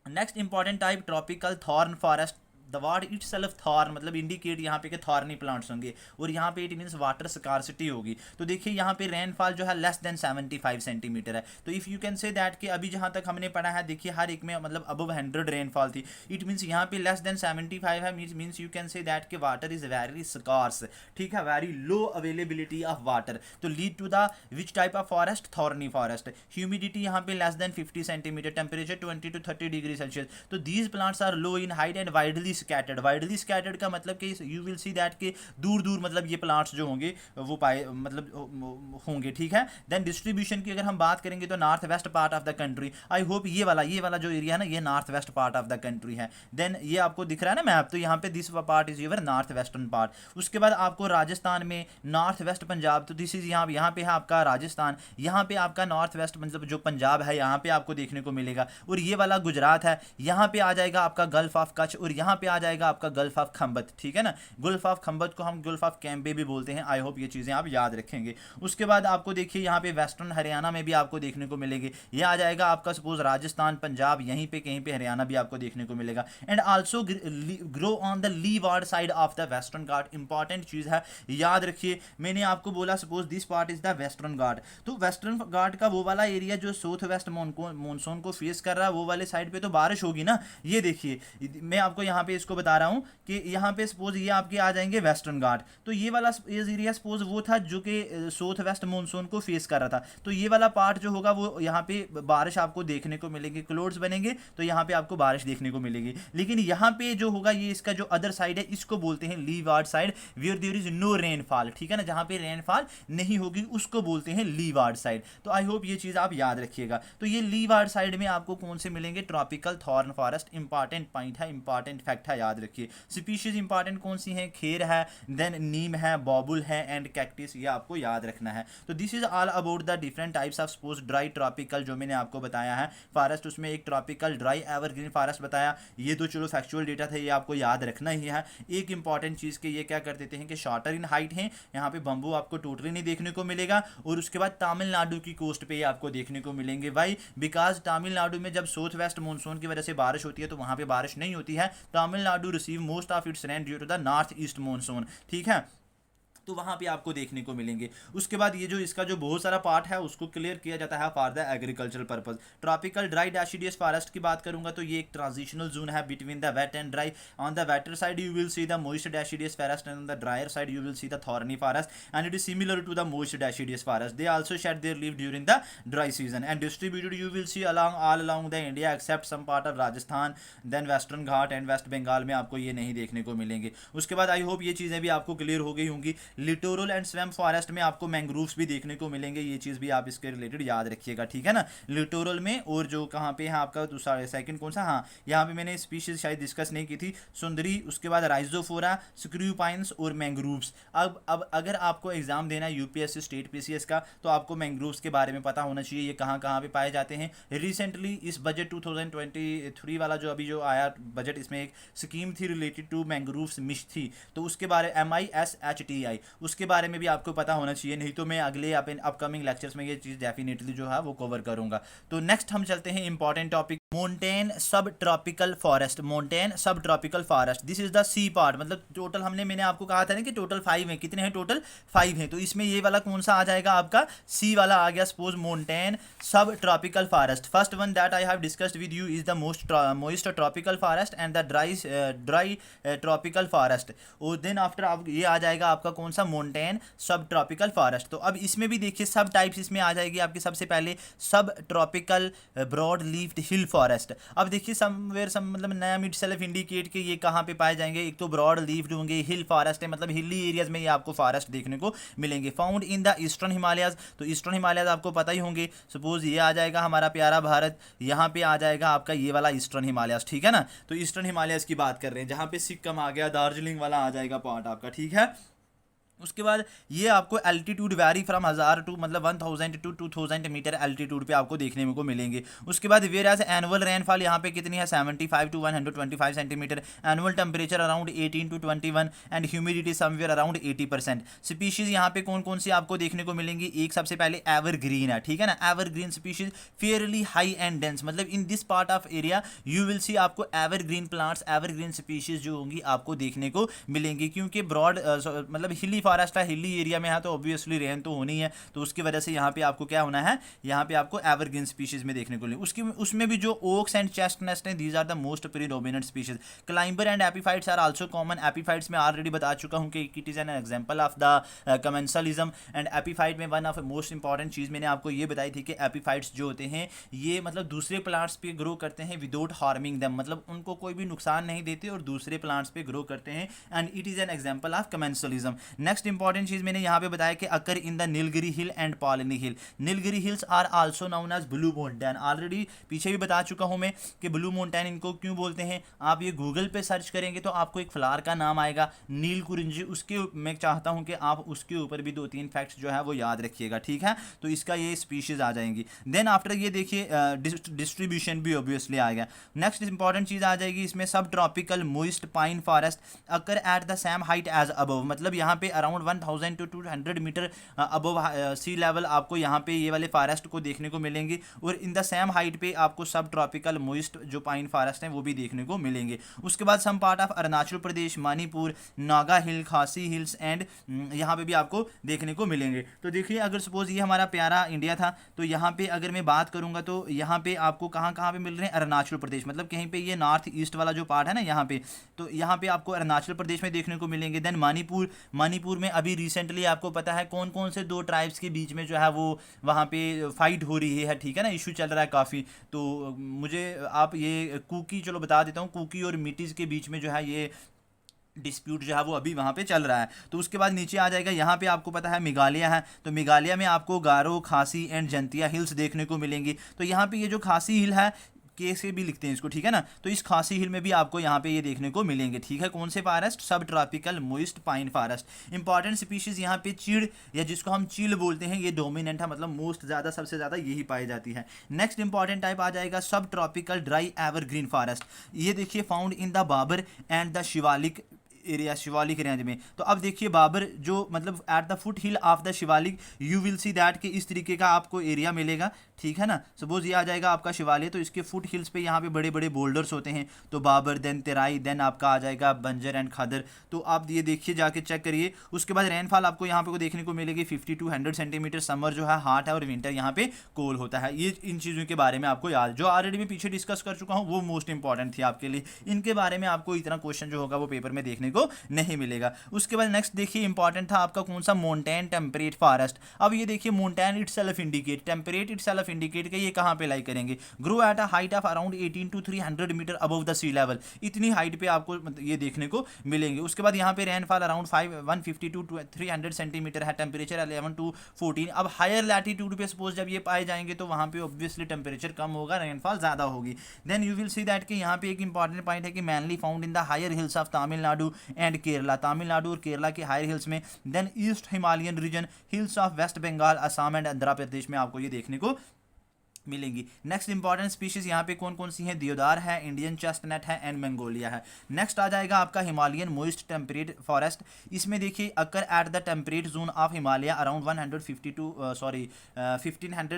A: Next important type tropical thorn forest. The word itself thorn मतलब इंडिकेट यहाँ पे के थॉर्नी प्लांट्स होंगे, और यहाँ पे इट मीन्स वाटर स्कार्सिटी होगी। तो देखिए यहाँ पे रेनफॉल जो है लेस देन 75 सेंटीमीटर है। तो if you can say that कि अभी जहाँ तक हमने पढ़ा है देखिए हर एक में मतलब अबव 100 रेनफॉल थी, इट मीन्स यहाँ पे लेस देन 75 है, means you can say that कि वाटर इज वेरी स्कार्स, ठीक है, very low availability of water. तो lead to the which type of forest? Thorny forest. Humidity यहाँ पे less than 50 centimetre, temperature 20 to 30 degree Celsius. तो these plants are low in height and widely scattered. Widely scattered का मतलब कि you will see that के दूर दूर मतलब ये प्लांट्स जो होंगे वो पाए मतलब होंगे, ठीक है। देन डिस्ट्रीब्यूशन की अगर हम बात करेंगे तो north west part of the country. I hope ये वाला जो एरिया है ना ये north west part of the country है। देन ये आपको दिख रहा है ना मैप, तो यहाँ पे this part is your north western part. उसके बाद आपको राजस्थान में नॉर्थ वेस्ट पंजाब, तो दिस इज यहाँ पे है आपका राजस्थान, यहाँ पे आपका नॉर्थ वेस्ट मतलब जो पंजाब है यहाँ पे आपको देखने को मिलेगा। और ये वाला गुजरात है, यहाँ पे आ जाएगा आपका गल्फ ऑफ कच्छ, और यहाँ पे आ जाएगा आपका गल्फ ऑफ खंबत, ठीक है ना। गल्फ ऑफ खंबत को हम गल्फ ऑफ कैम्बे भी बोलते हैं। आई होप ये चीज़ें आप याद रखेंगे। उसके बाद आपको देखिए यहाँ पे वेस्टर्न हरियाणा में भी आपको देखने को मिलेंगे। ये आ जाएगा आपका सपोज राजस्थान, पंजाब, यहीं पे कहीं पे हरियाणा भी आपको देखने को मिलेगा। And also grow on the leeward side of the western Ghat. Important चीज़ है, याद रखिए। मैंने आपको बोला suppose this part is the western Ghat, तो वेस्टर्न घाट का वो वाला एरिया जो साउथ वेस्ट मानसून को फेस कर रहा है वो वाले साइड पे तो बारिश होगी ना। ये देखिए मैं आपको यहाँ पे इसको बता रहा हूँ कि यहाँ पे सपोज ये आपके आ जाएंगे वेस्टर्न घाट, तो ये वाला एरिया सपोज वो था जो कि साउथ वेस्ट मानसून को फेस कर रहा था, तो ये वाला पार्ट जो होगा वो यहाँ पे बारिश आपको देखने को मिलेगी, क्लोड्स बनेंगे तो यहाँ पे आपको बारिश देखने को मिलेगी। लेकिन यहाँ पे जो होगा ये इसका जो अदर साइड है इसको बोलते हैं leeward side, where there is no rainfall, ठीक है ना, जहाँ पे रेनफॉल नहीं होगी उसको बोलते हैं लीवार्ड साइड। तो आई होप ये चीज़ आप याद रखिएगा। तो ये लीवार्ड साइड में आपको कौन से मिलेंगे, tropical thorn forest, important point है, इंपॉर्टेंट फैक्ट है, याद रखिए। स्पीशीज इंपॉर्टेंट कौन सी हैं, खेर है, देन नीम है, बॉबुल है एंड कैक्टिस, ये आपको याद रखना है। तो this is all about the different types of suppose dry tropical जो मैंने आपको बताया है फॉरेस्ट, उसमें एक ट्रॉपिकल ड्राई एवरग्रीन फॉरेस्ट बताया। ये तो चलो फैक्चुअल डेटा था, ये आपको याद रखना ही है। एक इंपॉर्टेंट चीज़ के ये क्या कर देते हैं कि शॉर्टर इन हाइट हैं, यहाँ पे बंबू आपको टोटली नहीं देखने को मिलेगा। और उसके बाद तमिलनाडु की कोस्ट पे ये आपको देखने को मिलेंगे। वाई, बिकॉज तमिलनाडु में जब साउथ वेस्ट मानसून की वजह से बारिश होती है तो वहाँ पे बारिश नहीं होती है। Tamil Nadu receive most of its rain due to the north east monsoon, ठीक है, तो वहाँ पे आपको देखने को मिलेंगे। उसके बाद ये जो इसका जो बहुत सारा पार्ट है उसको क्लियर किया जाता है for the agricultural purpose. Tropical dry deciduous forest की बात करूंगा तो ये एक ट्रांजिशनल जोन है between the wet and dry. On the wetter side you will see the moist deciduous forest and on the drier side you will see the thorny forest and it is similar to the moist deciduous forest. They also shed their leave during the dry season and distributed you will C along all along the India except some part of Rajasthan, then Western Ghat and West Bengal में आपको ये नहीं देखने को मिलेंगे। उसके बाद I hope ये चीज़ें भी आपको क्लियर हो गई होंगी। लिटोरल एंड स्वैम्प फॉरेस्ट में आपको मैंग्रोव्स भी देखने को मिलेंगे, ये चीज़ भी आप इसके रिलेटेड याद रखिएगा, ठीक है ना। लिटोरल में और जो कहाँ पे है आपका दूसरा सेकंड कौन सा, हाँ यहाँ पे मैंने स्पीशीज शायद डिस्कस नहीं की थी, सुंदरी, उसके बाद राइजोफोरा, स्क्रू पाइन्स और मैंग्रोव्स। अब अगर आपको एग्जाम देना है यूपीएससी स्टेट पीसीएस का तो आपको मैंग्रोव्स के बारे में पता होना चाहिए, ये कहाँ कहाँ पे पाए जाते हैं। रिसेंटली इस बजट 2023 वाला जो अभी जो आया बजट, इसमें एक स्कीम थी रिलेटेड टू मैंग्रोव्स मिश थी, तो उसके बारे MISHTI उसके बारे में भी आपको पता होना चाहिए, नहीं तो मैं अगले अपकमिंग लेक्चर्स में ये चीज़ डेफिनेटली जो है वो कवर करूंगा। तो नेक्स्ट हम चलते हैं important topic, मोन्टेन sub tropical forest. Montane sub tropical forest, this is the C part, मतलब टोटल मैंने आपको कहा था ना कि टोटल 5 हैं, कितने हैं टोटल 5 हैं, तो इसमें ये वाला कौन सा आ जाएगा आपका, सी वाला आ गया। Suppose मोन्टेन sub tropical forest, first one that I have discussed with you is the most tropical forest and the dry tropical forest, और देन आफ्टर आप ये आ जाएगा आपका कौन सा, मोन्टेन सब ट्रॉपिकल फॉरेस्ट। तो अब इसमें भी देखिए सब टाइप्स इसमें आ जाएगी आपकी। सबसे पहले सब ट्रॉपिकल ब्रॉड लीफ्ड हिल फॉरेस्ट। अब देखिए समवेयर मतलब नया मिड सेल्फ इंडिकेट के ये कहाँ पे पाए जाएंगे, एक तो ब्रॉड लीफ्ड होंगे, हिल फॉरेस्ट है, मतलब हिली एरियाज में ये आपको फॉरेस्ट देखने को मिलेंगे। Found in the eastern Himalayas, तो ईस्टर्न हिमालयाज आपको पता ही होंगे। सपोज ये आ जाएगा हमारा प्यारा भारत, यहाँ पे आ जाएगा आपका ये वाला ईस्टर्न हिमालयाज, ठीक है ना। तो ईस्टर्न हिमालयाज की बात कर रहे हैं, जहाँ पे सिक्किम आ गया, दार्जिलिंग वाला आ जाएगा पार्ट आपका, ठीक है। उसके बाद ये आपको एल्टीट्यूड वैरी फ्रॉम 1000 टू मतलब 1000 टू 2000 मीटर एल्टीट्यूड पे आपको देखने को मिलेंगे। उसके बाद वेयर एज एनुअल रेनफॉल यहाँ पे कितनी है, 75 to 125 centimetre. Annual temperature around 18 to 21 and humidity somewhere around 80%। Species यहाँ पे कौन कौन सी आपको देखने को मिलेंगी, एक सबसे पहले एवरग्रीन है, ठीक है ना। Evergreen species fairly high and dense, मतलब in this part of area you will see आपको एवरग्रीन प्लांट्स, एवरग्रीन स्पीशीज जो होंगी आपको देखने को मिलेंगी, क्योंकि ब्रॉड मतलब हिली फॉरेस्ट है, हिली एरिया में है तो ऑब्वियसली रेन तो होनी है, तो उसकी वजह से यहाँ पे आपको क्या होना है, यहाँ पे आपको एवरग्रीन स्पीशीज में देखने को मिलेंगे। उसकी उसमें भी जो ओक्स एंड चेस्टनट्स हैं, these are the most predominant species. Climber and epiphytes are also common. Epiphytes में ऑलरेडी बता चुका हूँ कि it is an example of the commensalism and epiphyte में वन ऑफ मोस्ट इंपॉर्टेंट चीज़ मैंने आपको ये बताई थी कि एपीफाइट्स जो होते हैं ये मतलब दूसरे प्लांट्स पे ग्रो करते हैं विदाउट हार्मिंग देम, मतलब उनको कोई भी नुकसान नहीं देते और दूसरे प्लांट्स पे ग्रो करते हैं, and it is an example of commensalism. Next important चीज मैंने यहाँ पे बताया कि occur in the Nilgiri hill and Palni hill. Nilgiri hills are also known as blue mountain. Already पीछे भी बता चुका हूँ मैं कि ब्लू माउंटेन इनको क्यों बोलते हैं। आप ये गूगल पे सर्च करेंगे तो आपको एक फ्लावर का नाम आएगा नील कुरिंजी, उसके मैं चाहता हूँ कि आप उसके ऊपर भी 2-3 फैक्ट्स जो है वो याद रखिएगा, ठीक है। तो इसका ये स्पीशीज आ जाएंगी। देन आफ्टर ये देखिए डिस्ट्रीब्यूशन भी ऑब्वियसली आएगा। नेक्स्ट इंपॉर्टेंट चीज़ आ जाएगी इसमें सब tropical moist pine forest occur at the same height as above, मतलब यहाँ पे around 1000 to 200 metre above sea level आपको यहाँ पे ये वाले फॉरेस्ट को देखने को मिलेंगे। और इन द सेम हाइट पे आपको सब ट्रॉपिकल मोइस्ट जो पाइन फॉरेस्ट हैं वो भी देखने को मिलेंगे। उसके बाद सम पार्ट ऑफ अरुणाचल प्रदेश, मणिपुर, नागा हिल, खासी हिल्स एंड यहाँ पे भी आपको देखने को मिलेंगे। तो देखिए अगर सपोज ये हमारा प्यारा इंडिया था, तो यहाँ पे अगर मैं बात करूँगा तो यहाँ पे आपको कहाँ कहाँ पे मिल रहे हैं, अरुणाचल प्रदेश, मतलब कहीं पे ये नॉर्थ ईस्ट वाला जो पार्ट है ना यहाँ पे, तो यहाँ पे आपको अरुणाचल प्रदेश में देखने को मिलेंगे। देन मणिपुर, मणिपुर में अभी रिसेंटली आपको पता है कौन कौन से दो ट्राइब्स के बीच में जो है वो वहाँ पे फाइट हो रही है, ठीक है ना, इशू चल रहा है काफ़ी। तो मुझे आप ये कुकी चलो बता देता हूँ, कुकी और मिटीज़ के बीच में जो है ये डिस्प्यूट जो है वो अभी वहाँ पे चल रहा है। तो उसके बाद नीचे आ जाएगा, यहाँ पे आपको पता है मेघालय है, तो मेघालय में आपको गारो, खासी एंड जंतिया हिल्स देखने को मिलेंगी। तो यहाँ पे ये जो खासी हिल है, के से भी लिखते हैं इसको, ठीक है ना, तो इस खासी हिल में भी आपको यहाँ पे ये देखने को मिलेंगे, ठीक है। कौन से फॉरेस्ट, सब tropical moist pine forest. Important species यहाँ पे चीड़, या जिसको हम चील बोलते हैं, ये डोमिनेंट है, मतलब मोस्ट ज़्यादा सबसे ज़्यादा यही पाई जाती है। नेक्स्ट इंपॉर्टेंट टाइप आ जाएगा सब ट्रॉपिकल ड्राई एवरग्रीन फॉरेस्ट। ये देखिए found in the Bhabar and the Shivalik area, Shivalik range में। तो अब देखिए बाबर जो मतलब at the foot hill of the Shivalik you will see that कि इस तरीके का आपको एरिया मिलेगा, ठीक है ना। सपोज ये आ जाएगा आपका शिवालय, तो इसके फुट हिल्स पे यहाँ पे बड़े बड़े बोल्डर्स होते हैं, तो बाबर, देन तेराई, देन आपका आ जाएगा बंजर एंड खादर। तो आप ये देखिए जाके चेक करिए। उसके बाद रेनफॉल आपको यहाँ पे को देखने को मिलेगी 50 to 100 सेंटीमीटर। समर जो है हॉट है और विंटर यहाँ पे कोल्ड होता है। ये इन चीज़ों के बारे में आपको याद, जो ऑलरेडी मैं पीछे डिस्कस कर चुका हूँ, वो मोस्ट इंपॉर्टेंट थी आपके लिए। इनके बारे में आपको इतना क्वेश्चन जो होगा वो पेपर में देखने को नहीं मिलेगा। उसके बाद नेक्स्ट देखिए इंपॉर्टेंट था आपका कौन सा, मोन्टेन टेम्परेट फॉरेस्ट। अब ये देखिए montane itself indicate, temperate itself indicate के ये कहाँ पे लाई करेंगे, grow at a height of around 18 to 300 metre above the sea level. इतनी हाइट पे आपको ये देखने को मिलेंगे। उसके बाद यहाँ पे रेनफॉल अराउंड 150 to 300 सेंटीमीटर है, टेम्परेचर 11 to 14। अब हायर लैटिट्यूड पे सपोज जब ये पाए जाएंगे तो वहाँ पे ऑब्वियसली टेम्परेचर कम होगा, रेनफॉल ज़्यादा होगी। Then you will see that कि यहाँ पे एक इंपॉर्टेंट पॉइंट है कि mainly found in the higher hills of Tamil Nadu and Kerala, Tamil Nadu और केरला के हायर हिल्स में। Then east Himalayan region, hills of West Bengal, Assam and Andhra Pradesh में आपको ये देखने को मिलेंगी। नेक्स्ट इंपॉर्टेंट स्पीशीज यहाँ पे कौन कौन सी हैं, देवदार है, इंडियन चेस्टनट है एंड मंगोलिया है। नेक्स्ट आ जाएगा आपका हिमालयन मोइस्ट टेम्परेट फॉरेस्ट। इसमें देखिए occur at the temperate zone of Himalaya around 1500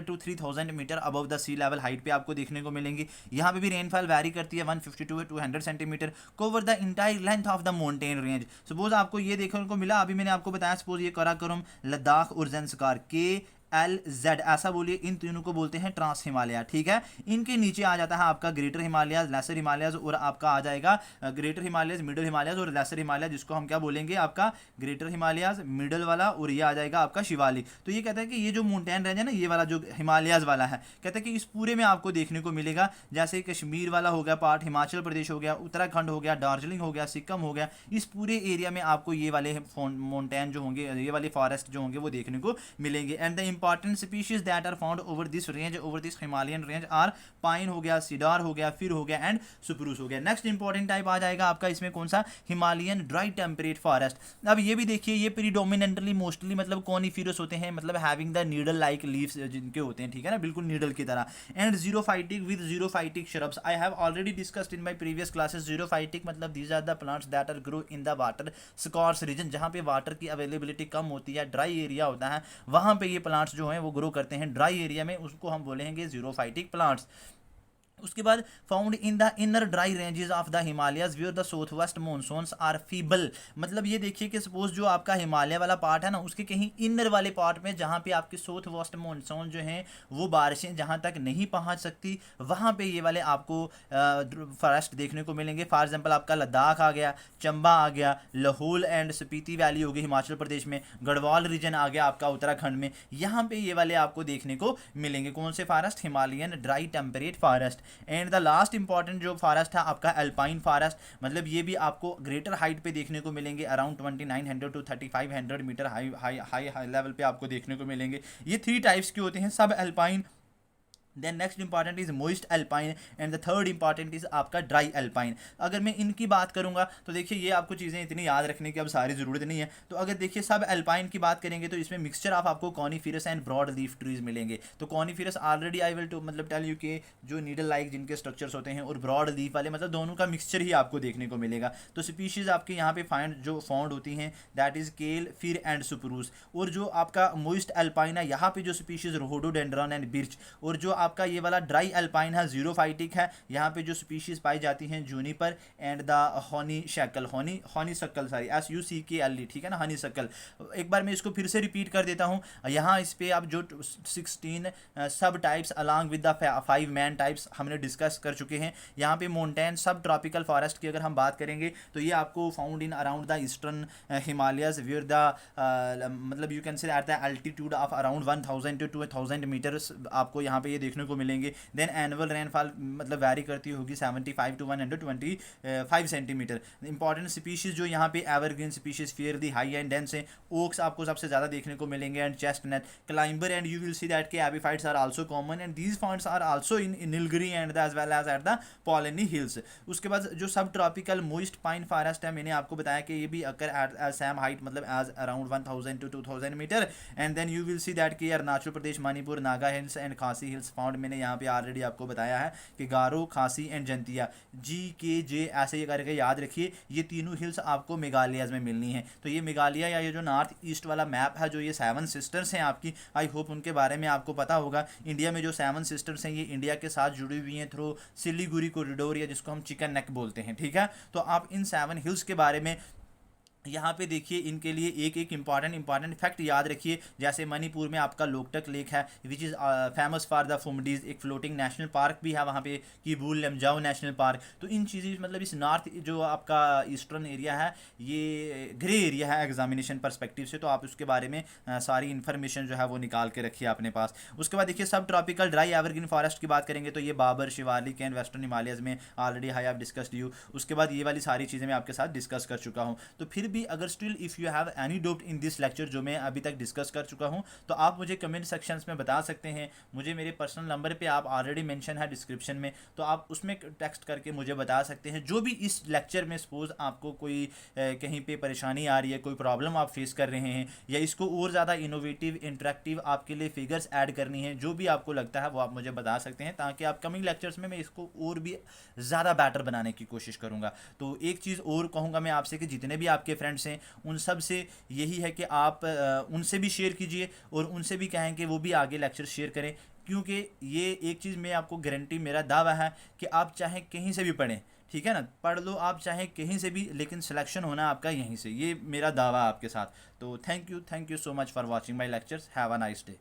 A: to 3000 metre above the sea level height पे आपको देखने को मिलेंगी। यहाँ पे भी रेनफॉल वैरी करती है 150 to 200 centimetre, cover the entire length of the mountain range. Suppose आपको ये देखने को मिला, अभी मैंने आपको बताया, सपोज ये कराकोरम, लद्दाख और ज़ंस्कार, KLZ ऐसा बोलिए, इन तीनों को बोलते हैं ट्रांस हिमालय, ठीक है। इनके नीचे आ जाता है आपका ग्रेटर हिमालयस, लेसर हिमालयस, और आपका आ जाएगा ग्रेटर हिमालयस, मिडल हिमालयस और लेसर हिमालय, जिसको हम क्या बोलेंगे, आपका ग्रेटर हिमालयस, मिडल वाला, और ये आ जाएगा आपका शिवालिक। तो ये कहता है कि ये जो माउंटेन रेंज है ना, ये वाला जो हिमालयस वाला है, कहता है कि इस पूरे में आपको देखने को मिलेगा। जैसे कश्मीर वाला हो गया पार्ट, हिमाचल प्रदेश हो गया, उत्तराखंड हो गया, दार्जिलिंग हो गया, सिक्किम हो गया, इस पूरे एरिया में आपको ये वाले माउंटेन जो होंगे, ये वाले फॉरेस्ट जो होंगे वो देखने को मिलेंगे। And the important species that are found over this range, over this Himalayan range are pine हो गया, सीडार हो गया, फिर हो गया एंड सुप्रूस हो गया। नेक्स्ट इंपॉर्टेंट टाइप आ जाएगा आपका इसमें कौन सा, हिमालयन ड्राई टेम्परेट फॉरेस्ट। अब ये भी देखिए, ये प्रीडोमिनेंटली मोस्टली मतलब कॉनिफेरस होते हैं, मतलब having the needle like leaves जिनके होते हैं, ठीक है ना, बिल्कुल नीडल की तरह। And xerophytic with xerophytic shrubs. I have already discussed in my previous classes. Xerophytic मतलब these are the plants that are grow in the water scarce region, जहाँ पे वाटर की अवेलेबिलिटी कम होती है, ड्राई एरिया होता है, वहाँ पे ये प्लांट्स जो हैं वो ग्रो करते हैं ड्राई एरिया में, उसको हम बोलेंगे जीरोफाइटिक प्लांट्स। उसके बाद found in the inner dry ranges of the Himalayas where the south west monsoons are feeble. मतलब ये देखिए कि सपोज जो आपका हिमालय वाला पार्ट है ना, उसके कहीं इनर वाले पार्ट में, जहाँ पे आपके साउथ वेस्ट मानसून जो हैं वो बारिशें जहाँ तक नहीं पहुँच सकती, वहाँ पे ये वाले आपको फॉरेस्ट देखने को मिलेंगे। फॉर एग्जाम्पल आपका लद्दाख आ गया, चंबा आ गया, लाहौल एंड स्पीति वैली होगी हिमाचल प्रदेश में, गढ़वाल रीजन आ गया आपका उत्तराखंड में, यहाँ पे ये वाले आपको देखने को मिलेंगे। कौन से forest, Himalayan dry temperate forest. And the last important जो फॉरेस्ट है आपका अल्पाइन फॉरेस्ट, मतलब ये भी आपको ग्रेटर हाइट पे देखने को मिलेंगे, around 2900 to 3500 metre high level पे आपको देखने को मिलेंगे। ये 3 टाइप्स के होते हैं, सब alpine, then next important is moist alpine and the third important is आपका ड्राई अल्पाइन। अगर मैं इनकी बात करूंगा तो देखिए ये आपको चीज़ें इतनी याद रखने की अब सारी ज़रूरत नहीं है। तो अगर देखिए सब अल्पाइन की बात करेंगे तो इसमें मिक्सचर ऑफ आपको कॉनिफिरस एंड ब्रॉड लीफ ट्रीज मिलेंगे। तो कॉनिफिरस ऑलरेडी आई विल टू मतलब टेल यू के जो नीडल लाइक जिनके स्ट्रक्चर्स होते हैं और ब्रॉड लीफ वाले मतलब दोनों का मिक्सचर ही आपको देखने को मिलेगा। तो स्पीशीज़ आपके यहाँ पे फाउंड होती हैं दैट इज़ केल, फिर एंड सुपरूस। और जो आपका मोइस्ट अल्पाइन है यहाँ पे जो स्पीशीज़ रोडोडेंड्रॉन एंड बिर्च। और जो आपका ये वाला ड्राई अल्पाइन है जीरोफाइटिक है, यहाँ पे जो स्पीशीज पाई जाती हैं जूनिपर एंड द हनी शक्ल, हनी शक्ल सॉरी SUCKLE, ठीक है ना, हनी शक्ल। एक बार मैं इसको फिर से रिपीट कर देता हूँ। यहाँ इस पे आप जो 16 सब types along with the 5 man types हमने डिस्कस कर चुके हैं। यहाँ पे माउंटेन सब ट्रॉपिकल फॉरेस्ट की अगर हम बात करेंगे तो ये आपको found in around the eastern Himalayas where the मतलब you can say at the altitude of around 1000 to 2000 metres आपको यहाँ पे ये देखने को मिलेंगे। देन एनुअल रेनफॉल मतलब वैरी करती होगी 75 to 125 सेंटीमीटर। इंपॉर्टेंट स्पीशीज जो यहाँ पे evergreen species fairly high and dense है, ओक्स आपको सबसे ज़्यादा देखने को मिलेंगे and chestnut, climber and you will see that के epiphytes are also common and these founds are also in Nilgiri and as well as at the Palni hills. उसके बाद जो सब ट्रॉपिकल मोइस्ट पाइन फॉरेस्ट है मैंने आपको बताया कि ये भी अकर एट सेम हाइट मतलब as around 1000 to 2000 metre. And then you will see that कि Arunachal Pradesh, Manipur, Naga hills and Khasi hills found. मैंने यहाँ पे ऑलरेडी आपको बताया है कि गारो, खासी एंड जंतिया, GKJ ऐसे ये करके याद रखिए। ये तीनों हिल्स आपको मेघालय में मिलनी है। तो ये मेघालय या ये जो नॉर्थ ईस्ट वाला मैप है जो ये 7 सिस्टर्स हैं आपकी, आई होप उनके बारे में आपको पता होगा। इंडिया में जो 7 सिस्टर्स हैं ये इंडिया के साथ जुड़ी हुई हैं थ्रू सिलीगुड़ी कॉरिडोर या जिसको हम चिकन नेक बोलते हैं, ठीक है। तो आप इन 7 हिल्स के बारे में यहाँ पे देखिए इनके लिए एक एक इंपॉर्टेंट फैक्ट याद रखिए। जैसे मणिपुर में आपका लोकटक लेक है which is famous for the phumdis, एक फ्लोटिंग नेशनल पार्क भी है वहाँ पे, किबूल लमजाओ नेशनल पार्क। तो इन चीज़ें मतलब इस नॉर्थ जो आपका ईस्टर्न एरिया है ये ग्रे एरिया है एग्जामिनेशन परस्पेक्टिव से, तो आप उसके बारे में सारी इन्फॉर्मेशन जो है वो निकाल के रखिए अपने पास। उसके बाद देखिए सब ट्रॉपिकल ड्राई एवरग्रीन फॉरेस्ट की बात करेंगे तो ये बाबर, शिवालिक एंड वेस्टर्न हिमालयस में already I have discussed you. उसके बाद ये वाली सारी चीज़ें मैं आपके साथ डिस्कस कर चुका हूँ। तो फिर भी अगर still if you have any doubt in this lecture जो मैं अभी तक डिस्कस कर चुका हूं तो आप मुझे कमेंट सेक्शंस में बता सकते हैं। मुझे मेरे पर्सनल नंबर पे आप ऑलरेडी मेंशन है डिस्क्रिप्शन में, तो आप उसमें टेक्स्ट करके मुझे बता सकते हैं जो भी इस लेक्चर में सपोज आपको कोई कहीं पे परेशानी आ रही है, कोई प्रॉब्लम आप फेस कर रहे हैं या इसको और ज़्यादा इनोवेटिव इंटरेक्टिव आपके लिए फिगर्स ऐड करनी है, जो भी आपको लगता है वो आप मुझे बता सकते हैं ताकि आप कमिंग लेक्चर्स में मैं इसको और भी ज़्यादा बेटर बनाने की कोशिश करूँगा। तो एक चीज़ और कहूँगा मैं आपसे कि जितने भी आपके फ्रेंड्स हैं उन सब से यही है कि आप उनसे भी शेयर कीजिए और उनसे भी कहें कि वो भी आगे लेक्चर शेयर करें, क्योंकि ये एक चीज़ मैं आपको गारंटी, मेरा दावा है कि आप चाहे कहीं से भी पढ़ें, ठीक है ना, पढ़ लो आप चाहे कहीं से भी, लेकिन सिलेक्शन होना आपका यहीं से, ये मेरा दावा आपके साथ। तो thank you so much for watching my lectures. Have a nice day.